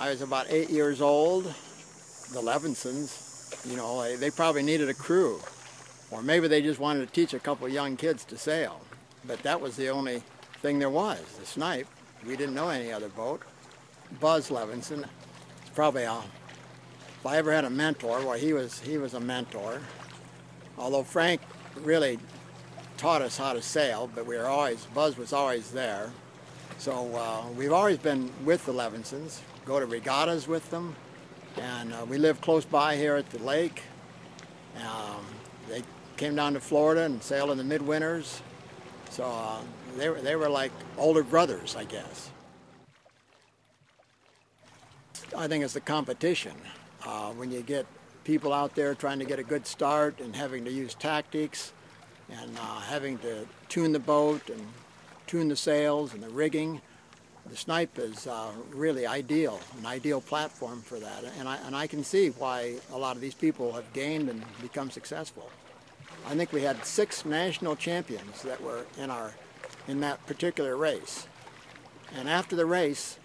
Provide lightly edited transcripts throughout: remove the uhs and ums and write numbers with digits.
I was about 8 years old. The Levinsons, you know, they probably needed a crew. Or maybe they just wanted to teach a couple of young kids to sail. But that was the only thing there was, the Snipe. We didn't know any other boat. Buzz Levinson, probably if I ever had a mentor, well, he was a mentor. Although Frank really taught us how to sail, but Buzz was always there. So we've always been with the Levinsons, go to regattas with them, and we live close by here at the lake. They came down to Florida and sailed in the midwinters, so they were like older brothers, I guess. I think it's the competition. When you get people out there trying to get a good start and having to use tactics and having to tune the boat and tune the sails and the rigging, the Snipe is really ideal, an ideal platform for that. And I can see why a lot of these people have gained and become successful. I think we had 6 national champions that were in that particular race. And after the race,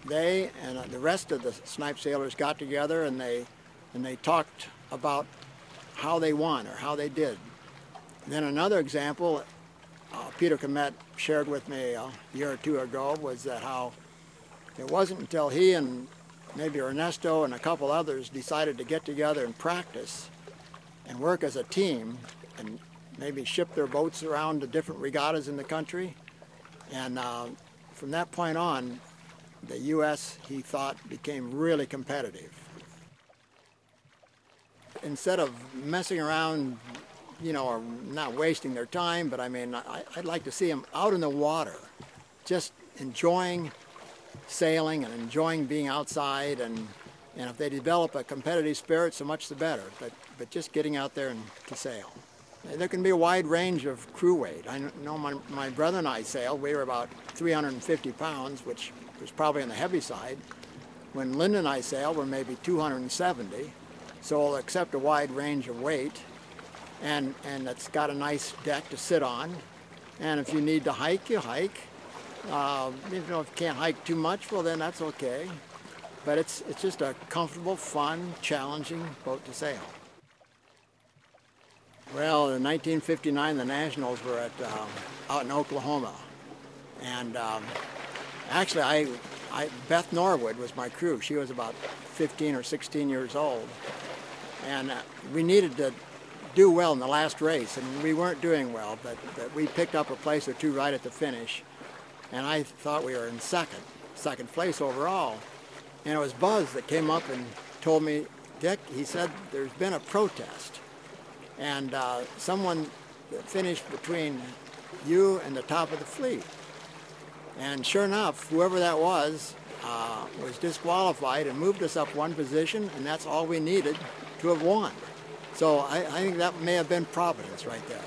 they and the rest of the Snipe sailors got together and they talked about how they won or how they did. And then another example, Peter Comet shared with me a year or 2 ago, was that how it wasn't until he and maybe Ernesto and a couple others decided to get together and practice and work as a team and maybe ship their boats around to different regattas in the country. And from that point on, the U.S., he thought, became really competitive. Instead of messing around, you know, or not wasting their time, but I mean, I'd like to see them out in the water, just enjoying sailing and enjoying being outside, and if they develop a competitive spirit, so much the better, but just getting out there and to sail. There can be a wide range of crew weight. I know my brother and I sailed, we were about 350 pounds, which was probably on the heavy side. When Linda and I sailed, we're maybe 270, so we'll accept a wide range of weight. And it's got a nice deck to sit on. And if you need to hike, you hike. If you can't hike too much, well then that's okay. But it's just a comfortable, fun, challenging boat to sail. Well, in 1959, the Nationals were out in Oklahoma. And actually, Beth Norwood was my crew. She was about 15 or 16 years old. And we needed to do well in the last race, and we weren't doing well, but we picked up a place or two right at the finish, and I thought we were in second place overall. And it was Buzz that came up and told me, Dick, he said, there's been a protest, and someone finished between you and the top of the fleet. And sure enough, whoever that was disqualified and moved us up 1 position, and that's all we needed to have won. So I think that may have been Providence right there.